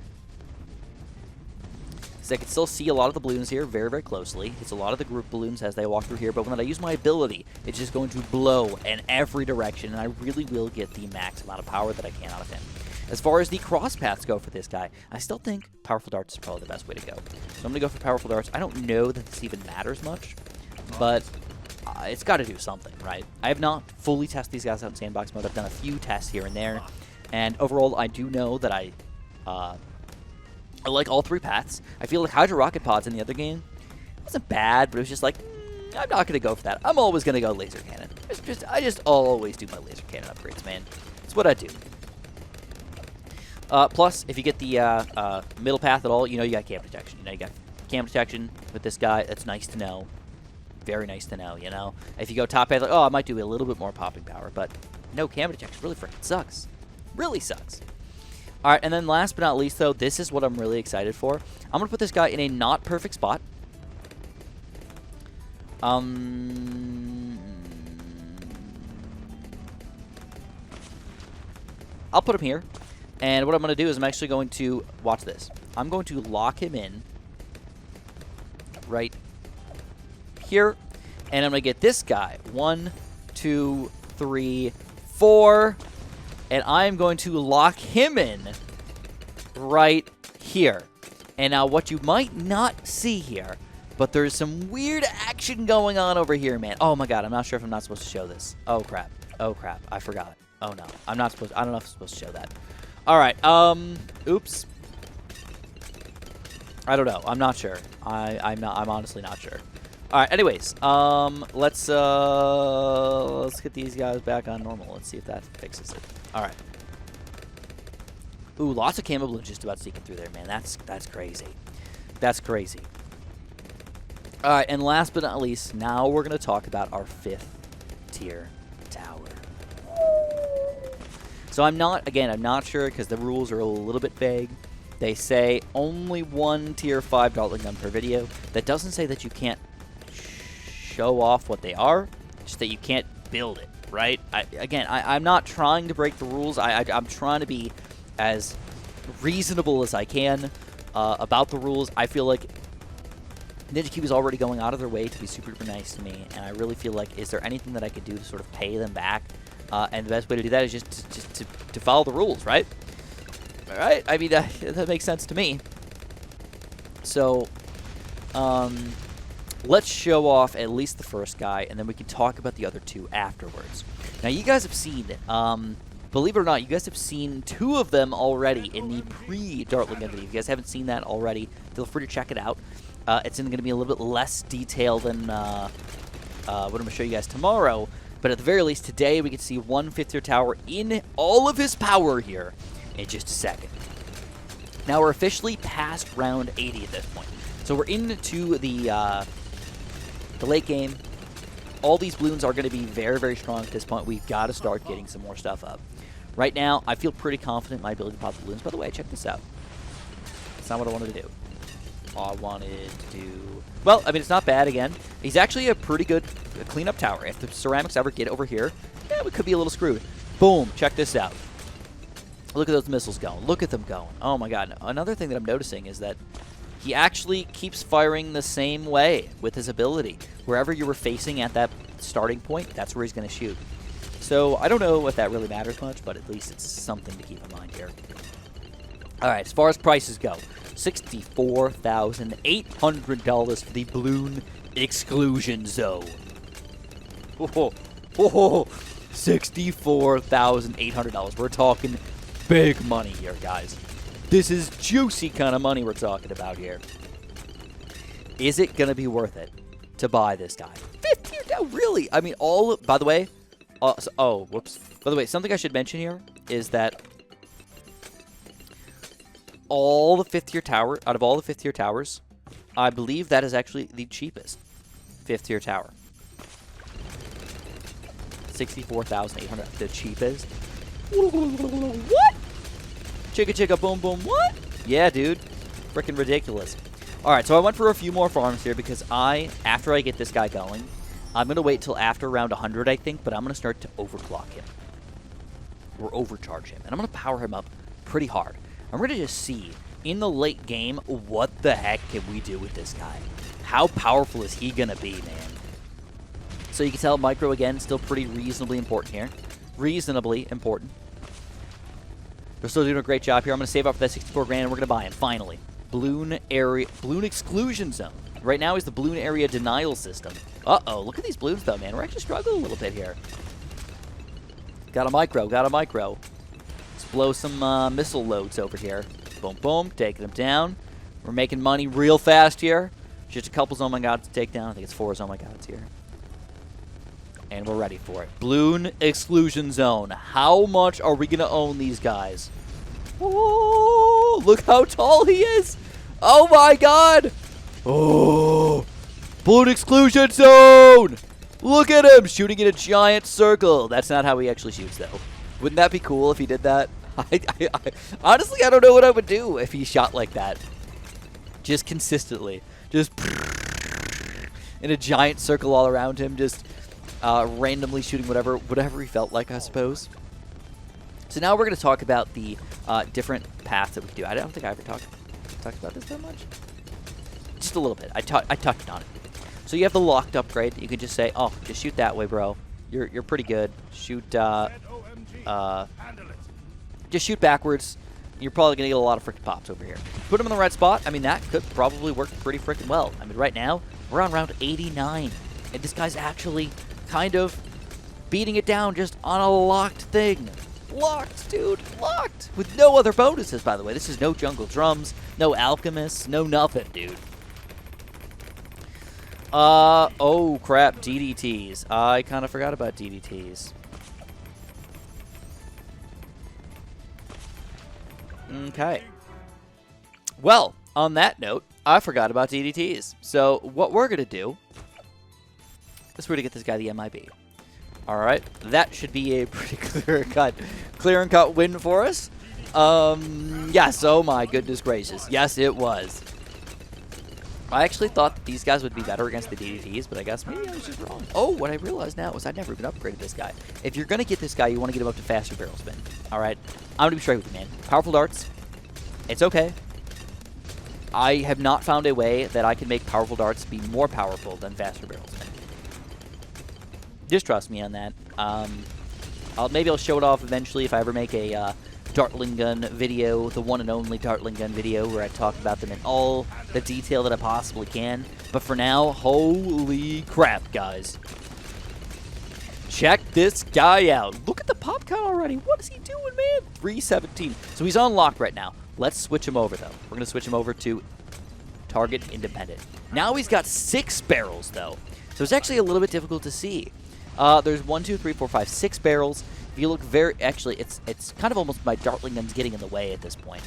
So I can still see a lot of the balloons here very, very closely. It's a lot of the group balloons as they walk through here. But when I use my ability, it's just going to blow in every direction. And I really will get the max amount of power that I can out of him. As far as the cross paths go for this guy, I still think Powerful Darts is probably the best way to go. So I'm going to go for Powerful Darts. I don't know that this even matters much, but it's got to do something, right? I have not fully tested these guys out in sandbox mode. I've done a few tests here and there, and overall, I do know that I like all 3 paths. I feel like Hydro Rocket Pods in the other game wasn't bad, but it was just like, I'm not going to go for that. I'm always going to go Laser Cannon. I just always do my Laser Cannon upgrades, man. It's what I do. Plus, if you get the middle path at all, you know you got cam detection. You know you got cam detection with this guy. That's nice to know. Very nice to know, you know. If you go top path, like, oh, I might do a little bit more popping power, but no cam detection really freaking sucks. Really sucks. All right, and then last but not least, though, this is what I'm really excited for. I'm going to put this guy in a not perfect spot. I'll put him here. And what I'm going to do is I'm actually going to, watch this. I'm going to lock him in right here. And I'm going to get this guy. 1, 2, 3, 4. And I'm going to lock him in right here. And now what you might not see here, but there's some weird action going on over here, man. Oh my god, I'm not sure if I'm not supposed to show this. Oh crap. Oh crap. I forgot. Oh no. I don't know if I'm supposed to show that. Alright, oops. I don't know. I'm not sure. I'm honestly not sure. Alright, anyways, let's get these guys back on normal. Let's see if that fixes it. Alright. Ooh, lots of camo balloons just about sneaking through there, man. That's crazy. That's crazy. Alright, and last but not least, now we're going to talk about our 5th tier tower. So I'm not sure because the rules are a little bit vague. They say only 1 tier 5 Dartling gun per video. That doesn't say that you can't show off what they are, just that you can't build it, right? I'm not trying to break the rules. I'm trying to be as reasonable as I can about the rules. I feel like NinjaCube is already going out of their way to be super, super nice to me, and I really feel like, is there anything that I could do to sort of pay them back? And the best way to do that is just to follow the rules, right? All right? I mean, that makes sense to me. So, let's show off at least the first guy, and then we can talk about the other 2 afterwards. Now, you guys have seen, believe it or not, you guys have seen 2 of them already in the pre-Dartling gun video. If you guys haven't seen that already, feel free to check it out. It's going to be a little bit less detailed than what I'm going to show you guys tomorrow. But at the very least, today we can see 1 5th tier tower in all of his power here in just a second. Now we're officially past round 80 at this point. So we're into the late game. All these balloons are going to be very, very strong at this point. We've got to start getting some more stuff up. Right now, I feel pretty confident in my ability to pop the balloons. By the way, check this out. That's not what I wanted to do. I wanted to do... Well, I mean, it's not bad again. He's actually a pretty good cleanup tower. If the ceramics ever get over here, yeah, we could be a little screwed. Boom. Check this out. Look at those missiles going. Look at them going. Oh my god. Another thing that I'm noticing is that he actually keeps firing the same way with his ability. Wherever you were facing at that starting point, that's where he's going to shoot. So I don't know if that really matters much, but at least it's something to keep in mind here. All right, as far as prices go, $64,800 for the balloon exclusion zone. Oh, $64,800. We're talking big money here, guys. This is juicy kind of money we're talking about here. Is it going to be worth it to buy this guy? 50, no, really? I mean, by the way, whoops. By the way, something I should mention here is that out of all the 5th tier towers, I believe that is actually the cheapest 5th tier tower. 64,800, the cheapest. What? Chicka chicka boom boom, what? Yeah, dude. Freaking ridiculous. Alright, so I went for a few more farms here because after I get this guy going, I'm going to wait till after round 100, I think, but I'm going to start to overclock him. Or overcharge him. And I'm going to power him up pretty hard. I'm going to just see, in the late game, what the heck can we do with this guy? How powerful is he going to be, man? So you can tell micro, again, still pretty reasonably important here. Reasonably important. They're still doing a great job here. I'm going to save up for that 64 grand, and we're going to buy him, finally. Balloon exclusion zone. Right now is the balloon area denial system. Uh-oh, look at these balloons, though, man. We're actually struggling a little bit here. Got a micro. Let's blow some missile loads over here. Boom, boom, taking them down. We're making money real fast here. Just a couple Oh My Gods to take down. I think it's 4 Oh My Gods here. And we're ready for it. Balloon exclusion zone. How much are we going to own these guys? Oh, look how tall he is. Oh, my God. Oh, balloon exclusion zone. Look at him shooting in a giant circle. That's not how he actually shoots, though. Wouldn't that be cool if he did that? Honestly, I don't know what I would do if he shot like that. Just consistently. Just in a giant circle all around him. Just randomly shooting whatever he felt like, I suppose. So now we're going to talk about the different paths that we can do. I don't think I ever talked about this that much. Just a little bit. I touched on it. So you have the locked upgrade. You can just say, oh, just shoot that way, bro. You're pretty good. Shoot, just shoot backwards. You're probably going to get a lot of freaking pops over here. Put him in the right spot. I mean, that could probably work pretty freaking well. I mean, right now, we're on round 89. And this guy's actually kind of beating it down just on a locked thing. Locked, dude. Locked. With no other bonuses, by the way. This is no jungle drums, no alchemists, no nothing, dude. Oh, crap. DDTs. I kind of forgot about DDTs. Okay. Well, on that note, I forgot about DDTs. So what we're going to do is we're going to get this guy the MIB. All right. That should be a pretty clear and cut win for us. Yes. Oh, my goodness gracious. Yes, it was. I actually thought that these guys would be better against the DDTs, but I guess maybe I was just wrong. Oh, what I realized now is I've never even upgraded this guy. If you're going to get this guy, you want to get him up to faster barrel spin. All right? I'm going to be straight with you, man. Powerful darts. It's okay. I have not found a way that I can make powerful darts be more powerful than faster barrel spin. Just trust me on that. Maybe I'll show it off eventually if I ever make a Dartling gun video, the one and only Dartling gun video, where I talk about them in all the detail that I possibly can. But for now, holy crap, guys. Check this guy out. Look at the pop count already. What is he doing, man? 317. So he's on lock right now. Let's switch him over, though. We're going to switch him over to target independent. Now he's got 6 barrels, though. So it's actually a little bit difficult to see. There's 1, 2, 3, 4, 5, 6 barrels. If you look actually, it's kind of almost my Dartling gun's getting in the way at this point.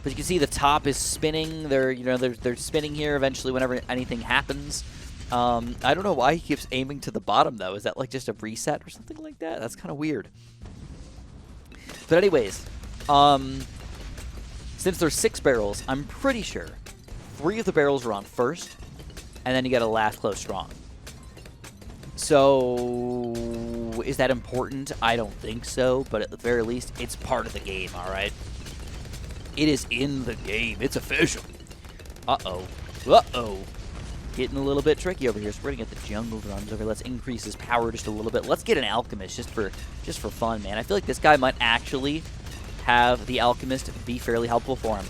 But you can see the top is spinning. They're spinning here eventually whenever anything happens. I don't know why he keeps aiming to the bottom, though. Is that like just a reset or something like that? That's kind of weird. But anyways, since there's 6 barrels, I'm pretty sure 3 of the barrels are on first, and then you got a last close strong. So is that important? I don't think so, but at the very least, it's part of the game, all right? It is in the game. It's official. Uh-oh. Uh-oh. Getting a little bit tricky over here. So we're going to get the jungle runs over. Let's increase his power just a little bit. Let's get an alchemist just for fun, man. I feel like this guy might actually have the alchemist be fairly helpful for him.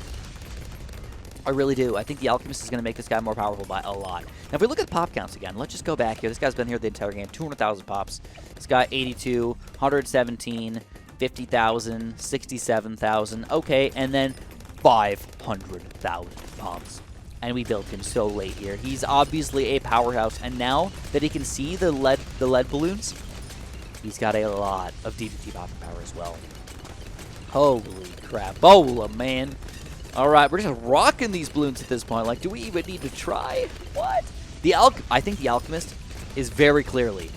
I really do. I think the alchemist is going to make this guy more powerful by a lot. Now, if we look at the pop counts again, let's just go back here. This guy's been here the entire game. 200,000 pops. This guy, 82, 117, 50,000, 67,000. Okay, and then 500,000 pops. And we built him so late here. He's obviously a powerhouse. And now that he can see the lead balloons, he's got a lot of DDT popping power as well. Holy crap. Bola, man. All right, we're just rocking these balloons at this point. Like, do we even need to try? What? I think the alchemist is very clearly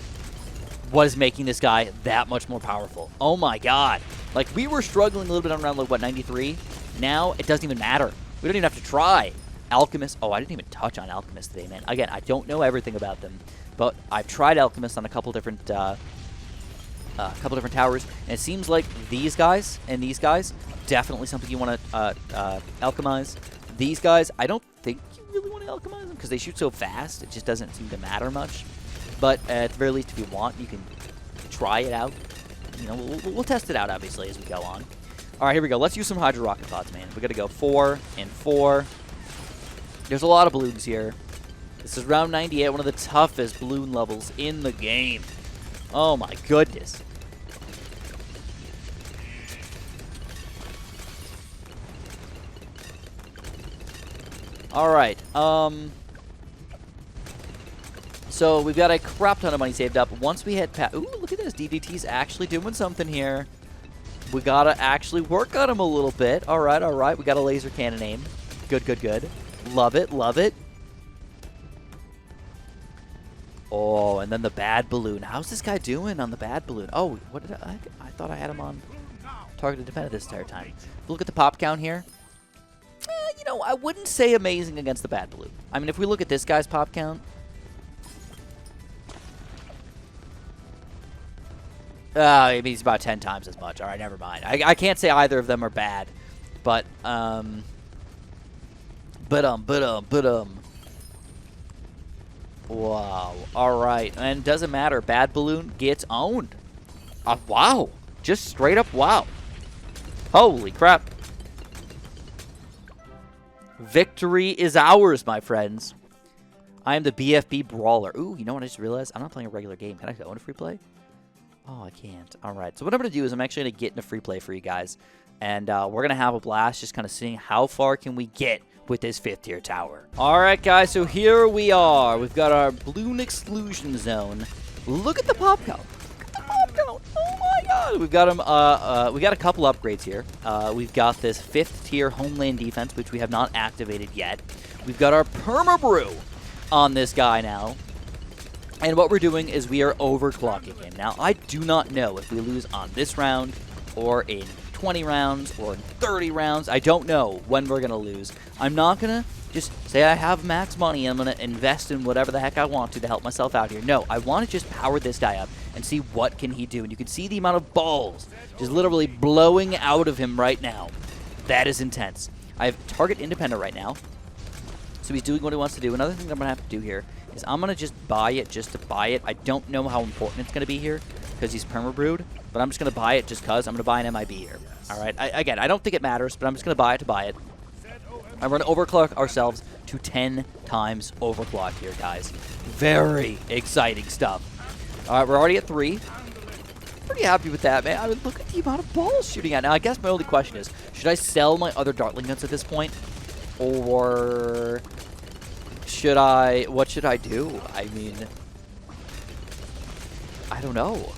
what is making this guy that much more powerful. Oh my god. Like, we were struggling a little bit on around, like, what, 93? Now, it doesn't even matter. We don't even have to try. Alchemist. Oh, I didn't even touch on Alchemist today, man. Again, I don't know everything about them, but I've tried Alchemist on a couple different towers, and it seems like these guys and these guys, definitely something you want to alchemize. These guys, I don't think you really want to alchemize them because they shoot so fast. It just doesn't seem to matter much. But at the very least, if you want, you can try it out. You know, we'll test it out, obviously, as we go on. All right, here we go. Let's use some Hydro Rocket Pods, man. We're going to go 4 and 4. There's a lot of balloons here. This is round 98, one of the toughest balloon levels in the game. Oh, my goodness. All right. So we've got a crap ton of money saved up. Once we hit ooh, look at this. DDT's actually doing something here. We got to actually work on him a little bit. All right, all right. We got a laser cannon aim. Good, good, good. Love it, love it. Oh, and then the bad balloon. How's this guy doing on the bad balloon? Oh, what did I thought I had him on targeted dependent this entire time. Look at the pop count here. You know, I wouldn't say amazing against the bad balloon. I mean, if we look at this guy's pop count. I mean, he's about 10 times as much. All right, never mind. I can't say either of them are bad. But, Wow. All right. And it doesn't matter. Bad balloon gets owned. Wow. Just straight up wow. Holy crap. Victory is ours, my friends. I am the BFB Brawler. Ooh, you know what I just realized? I'm not playing a regular game. Can I go into free play? Oh, I can't. All right. So what I'm going to do is I'm actually going to get into free play for you guys. And we're going to have a blast just kind of seeing how far can we get with this 5th tier tower. All right, guys. So here we are. We've got our balloon exclusion zone. Look at the pop count. Look at the pop count. Oh, my God. We've got them. We got a couple upgrades here. We've got this 5th tier homeland defense, which we have not activated yet. We've got our perma-brew on this guy now. And what we're doing is we are overclocking him. Now, I do not know if we lose on this round or in 20 rounds or in 30 rounds. I don't know when we're going to lose. I'm not going to just say I have max money and I'm going to invest in whatever the heck I want to help myself out here. No, I want to just power this guy up and see what can he do. And you can see the amount of balls just literally blowing out of him right now. That is intense. I have target independent right now. So he's doing what he wants to do. Another thing that I'm going to have to do here is I'm going to just buy it just to buy it. I don't know how important it's going to be here because he's perma-brewed, but I'm just going to buy it just because I'm going to buy an MIB here. All right. Again, I don't think it matters, but I'm just going to buy it to buy it. I'm going to overclock ourselves to 10 times overclock here, guys. Very exciting stuff. All right, we're already at 3. Pretty happy with that, man. I mean, look at the amount of balls shooting at. Now, I guess my only question is, should I sell my other Dartling guns at this point? Or should I, what should I do? I mean, I don't know.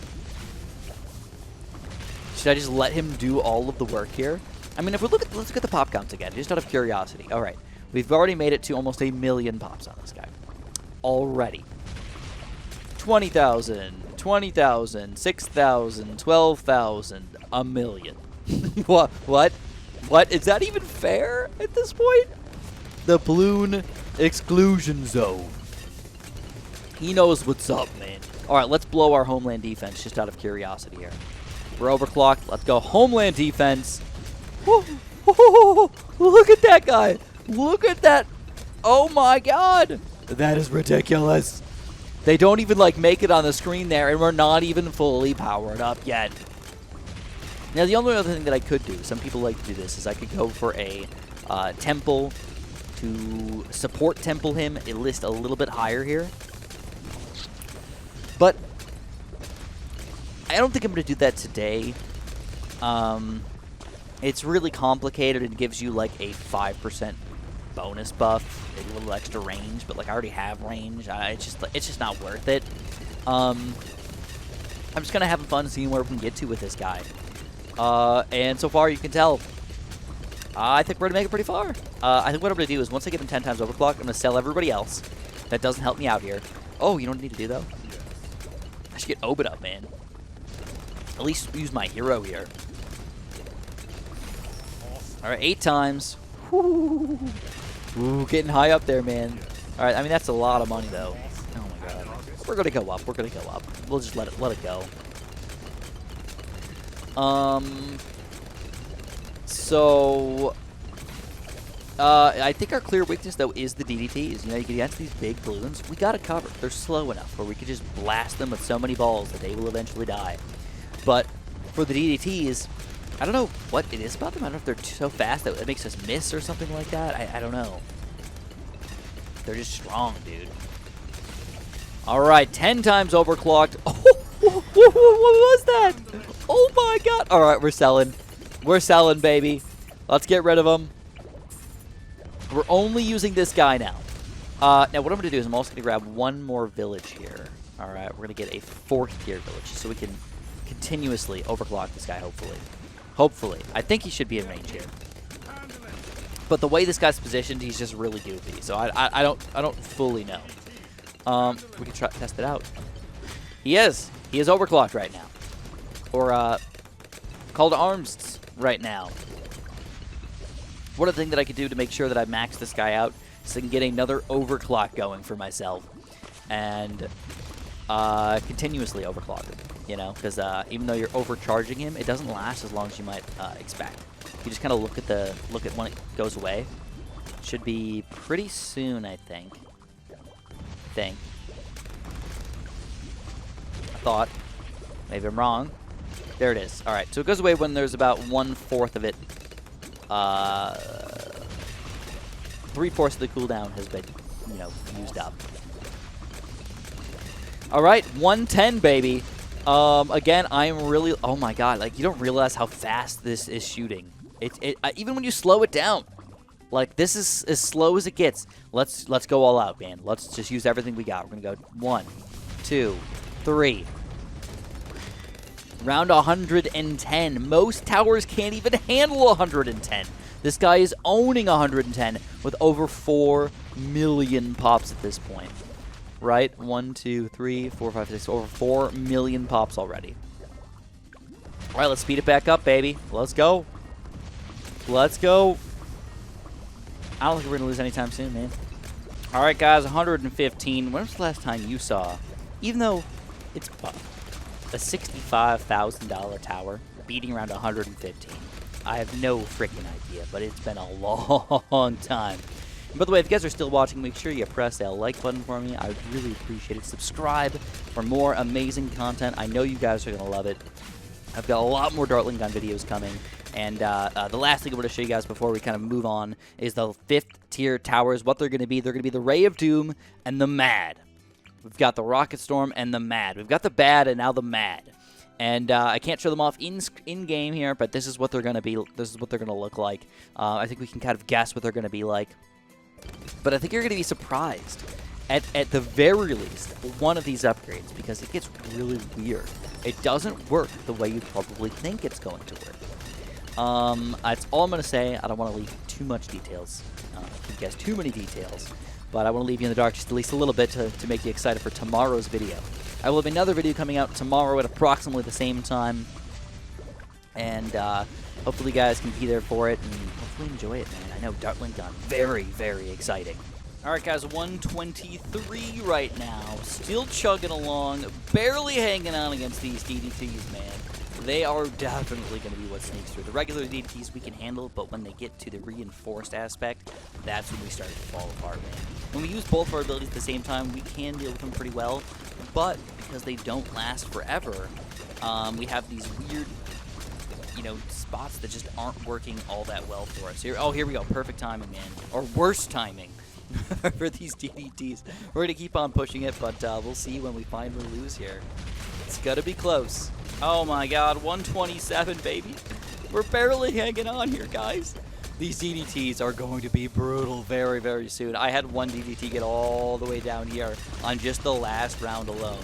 Should I just let him do all of the work here? I mean, if we let's look at the pop counts again, just out of curiosity. All right, we've already made it to almost 1 million pops on this guy. Already. 20,000, 20,000, 6,000, 12,000, 1 million. What? Is that even fair at this point? The balloon exclusion zone. He knows what's up, man. All right, let's blow our homeland defense just out of curiosity here. We're overclocked. Let's go homeland defense. Woo. Look at that guy. Look at that. Oh, my God. That is ridiculous. They don't even, like, make it on the screen there, and we're not even fully powered up yet. Now, the only other thing that I could do, some people like to do this, is I could go for a temple to support temple him, a list a little bit higher here. But I don't think I'm going to do that today. It's really complicated. It gives you like a 5% bonus buff, a little extra range, but like I already have range. It's just not worth it. I'm just kind of having fun seeing where we can get to with this guy. And so far, you can tell, I think we're going to make it pretty far. I think what I'm going to do is once I get him 10 times overclock, I'm going to sell everybody else that doesn't help me out here. Oh, you know what I need to do, though? I should get Obit up, man. At least use my hero here. All right, 8 times. Woo. Ooh, getting high up there, man. All right, I mean, that's a lot of money, though. Oh, my God. We're going to go up. We're going to go up. We'll just let it go. So, I think our clear weakness, though, is the DDTs. You know, you get against these big balloons, we got to cover. They're slow enough where we could just blast them with so many balls that they will eventually die. But for the DDTs, I don't know what it is about them. I don't know if they're so fast that it makes us miss or something like that. I don't know. They're just strong, dude. All right, 10 times overclocked. Oh, what was that? Oh, my God. All right, we're selling. We're selling, baby. Let's get rid of them. We're only using this guy now. Now, what I'm going to do is I'm also going to grab one more village here. All right, we're going to get a 4th tier village so we can continuously overclock this guy, hopefully. Hopefully. I think he should be in range here. But the way this guy's positioned, he's just really goofy. So I don't fully know. We can try test it out. He is. He is overclocked right now. Or call to arms right now. One other thing that I could do to make sure that I max this guy out is I can get another overclock going for myself. And continuously overclock him. You know, because even though you're overcharging him, it doesn't last as long as you might expect. You just kind of look at when it goes away. Should be pretty soon, I think. I thought. Maybe I'm wrong. There it is. All right, so it goes away when there's about 1/4 of it. 3/4 of the cooldown has been, you know, used up. All right, 110, baby. Again, I'm really, oh my God, like you don't realize how fast this is shooting. Even when you slow it down, like this is as slow as it gets. Let's go all out, man. Let's just use everything we got. We're gonna go 1, 2, 3. Round 110. Most towers can't even handle 110. This guy is owning 110 with over 4 million pops at this point. Right? 1, 2, 3, 4, 5, 6. Over 4 million pops already. All right, let's speed it back up, baby. Let's go. Let's go. I don't think we're going to lose anytime soon, man. All right, guys, 115. When was the last time you saw, even though it's a $65,000 tower, beating around 115? I have no freaking idea, but it's been a long time. And by the way, if you guys are still watching, make sure you press that like button for me. I would really appreciate it. Subscribe for more amazing content. I know you guys are going to love it. I've got a lot more Dartling gun videos coming. And the last thing I want to show you guys before we kind of move on is the 5th tier towers, what they're going to be. They're going to be the Ray of Doom and the Mad. We've got the Rocket Storm and the Mad. We've got the Bad and now the Mad. And I can't show them off in-game here, but this is what they're going to be. This is what they're going to look like. I think we can kind of guess what they're going to be like. But I think you're going to be surprised at the very least one of these upgrades because it gets really weird. It doesn't work the way you probably think it's going to work. That's all I'm going to say. I don't want to leave too much details. You guys too many details. But I want to leave you in the dark just at least a little bit to make you excited for tomorrow's video. I will have another video coming out tomorrow at approximately the same time. And hopefully you guys can be there for it and hopefully enjoy it, man. I know Dartling gun, very, very exciting. Alright guys, 123 right now. Still chugging along, barely hanging on against these DDTs, man. They are definitely going to be what sneaks through. The regular DDTs we can handle, but when they get to the reinforced aspect, that's when we start to fall apart, man. When we use both of our abilities at the same time, we can deal with them pretty well, but because they don't last forever, we have these weird, spots that just aren't working all that well for us. Here we go. Perfect timing, man. Or worse timing. For these DDTs. We're going to keep on pushing it, but we'll see when we finally lose here. It's going to be close. Oh my god, 127, baby. We're barely hanging on here, guys. These DDTs are going to be brutal very, very soon. I had one DDT get all the way down here on just the last round alone.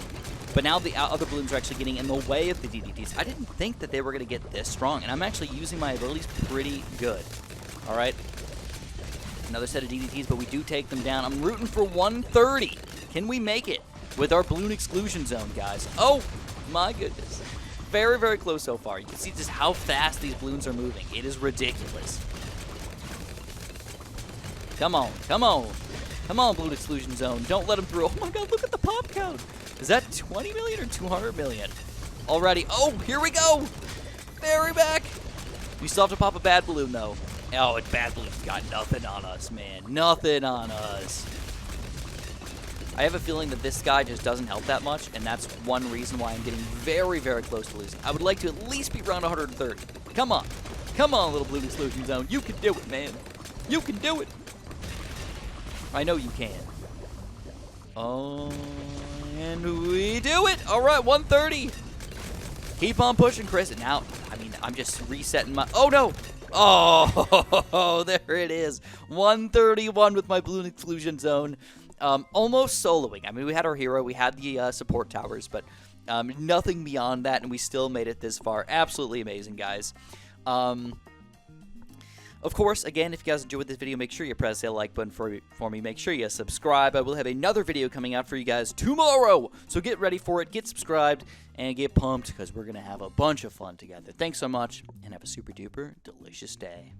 But now the other balloons are actually getting in the way of the DDTs. I didn't think that they were going to get this strong, and I'm actually using my abilities pretty good. All right. Another set of DDTs, but we do take them down. I'm rooting for 130. Can we make it with our balloon exclusion zone, guys? Oh, my goodness. Very, very close so far. You can see just how fast these balloons are moving. It is ridiculous. Come on, come on. Come on, balloon exclusion zone. Don't let them through. Oh, my God, look at the pop count. Is that 20 million or 200 million? Already. Oh, here we go. Very back. We still have to pop a bad balloon, though. Oh, and Bad Balloon's got nothing on us, man. Nothing on us. I have a feeling that this guy just doesn't help that much, and that's one reason why I'm getting very, very close to losing. I would like to at least be around 130. Come on. Come on, little Balloon Exclusion Zone. You can do it, man. You can do it. I know you can. Oh, and we do it. All right, 130. Keep on pushing, Chris. And now, I'm just resetting my... Oh, no. Oh, there it is. 131 with my balloon exclusion zone. Almost soloing. We had our hero. We had the support towers, but nothing beyond that, and we still made it this far. Absolutely amazing, guys. Of course, again, if you guys enjoyed this video, make sure you press that like button for me. Make sure you subscribe. I will have another video coming out for you guys tomorrow. So get ready for it. Get subscribed and get pumped because we're going to have a bunch of fun together. Thanks so much and have a super duper delicious day.